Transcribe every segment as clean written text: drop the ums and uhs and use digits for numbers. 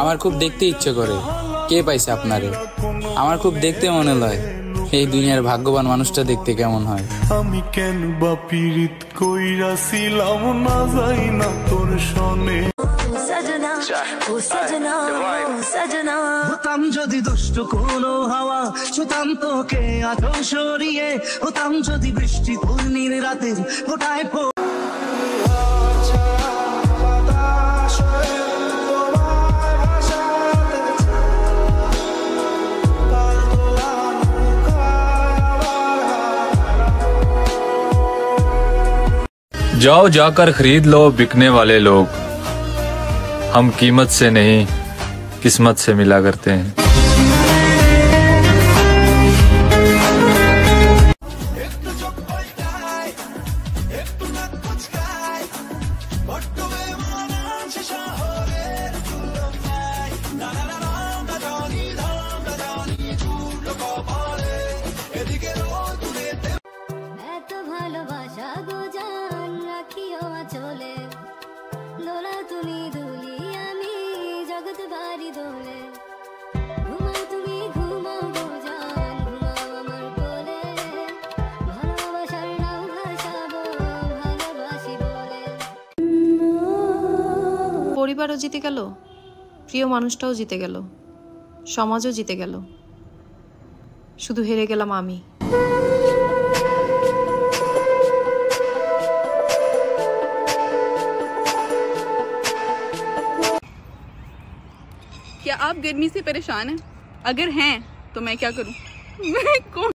আমার খুব দেখতে ইচ্ছে করে, কে পাইছে আপনারে? আমার খুব দেখতে মনে লয় এই দুনিয়ার ভাগ্যবান মানুষটা দেখতে কেমন হয়। আমি কেন বা পীড়িত কইরাছিলাম না যাই না তোর সনে। হতাম যদি দুষ্ট কোনো হাওয়া, ছুতাম তোকে আঁচল সরিয়ে, হতাম যদি বৃষ্টি পূর্ণির রাতের গোটায় जाओ जाकर खरीद लो बिकने वाले लोग, हम कीमत से नहीं किस्मत से मिला करते हैं। পরিবারও জিতে গেল, প্রিয় মানুষটাও জিতে গেল, সমাজও জিতে গেল, শুধু হেরে গেলাম আমি। क्या आप गर्मी से परेशान हैं? अगर हैं तो मैं क्या करूं? मैं कौन?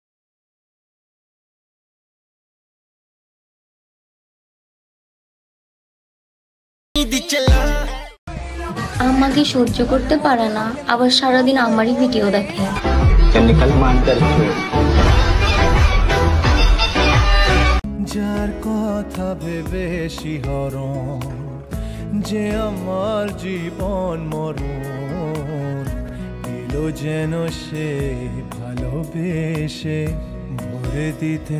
আমাকে সহ্য করতে পারে না, আবার সারাদিন আমারই ভিডিও দেখে। যার কথা ভেবে শিহরণ যে আমার জীবন মরণ, এলো যেন সে ভালোবেসে ভরে দিতে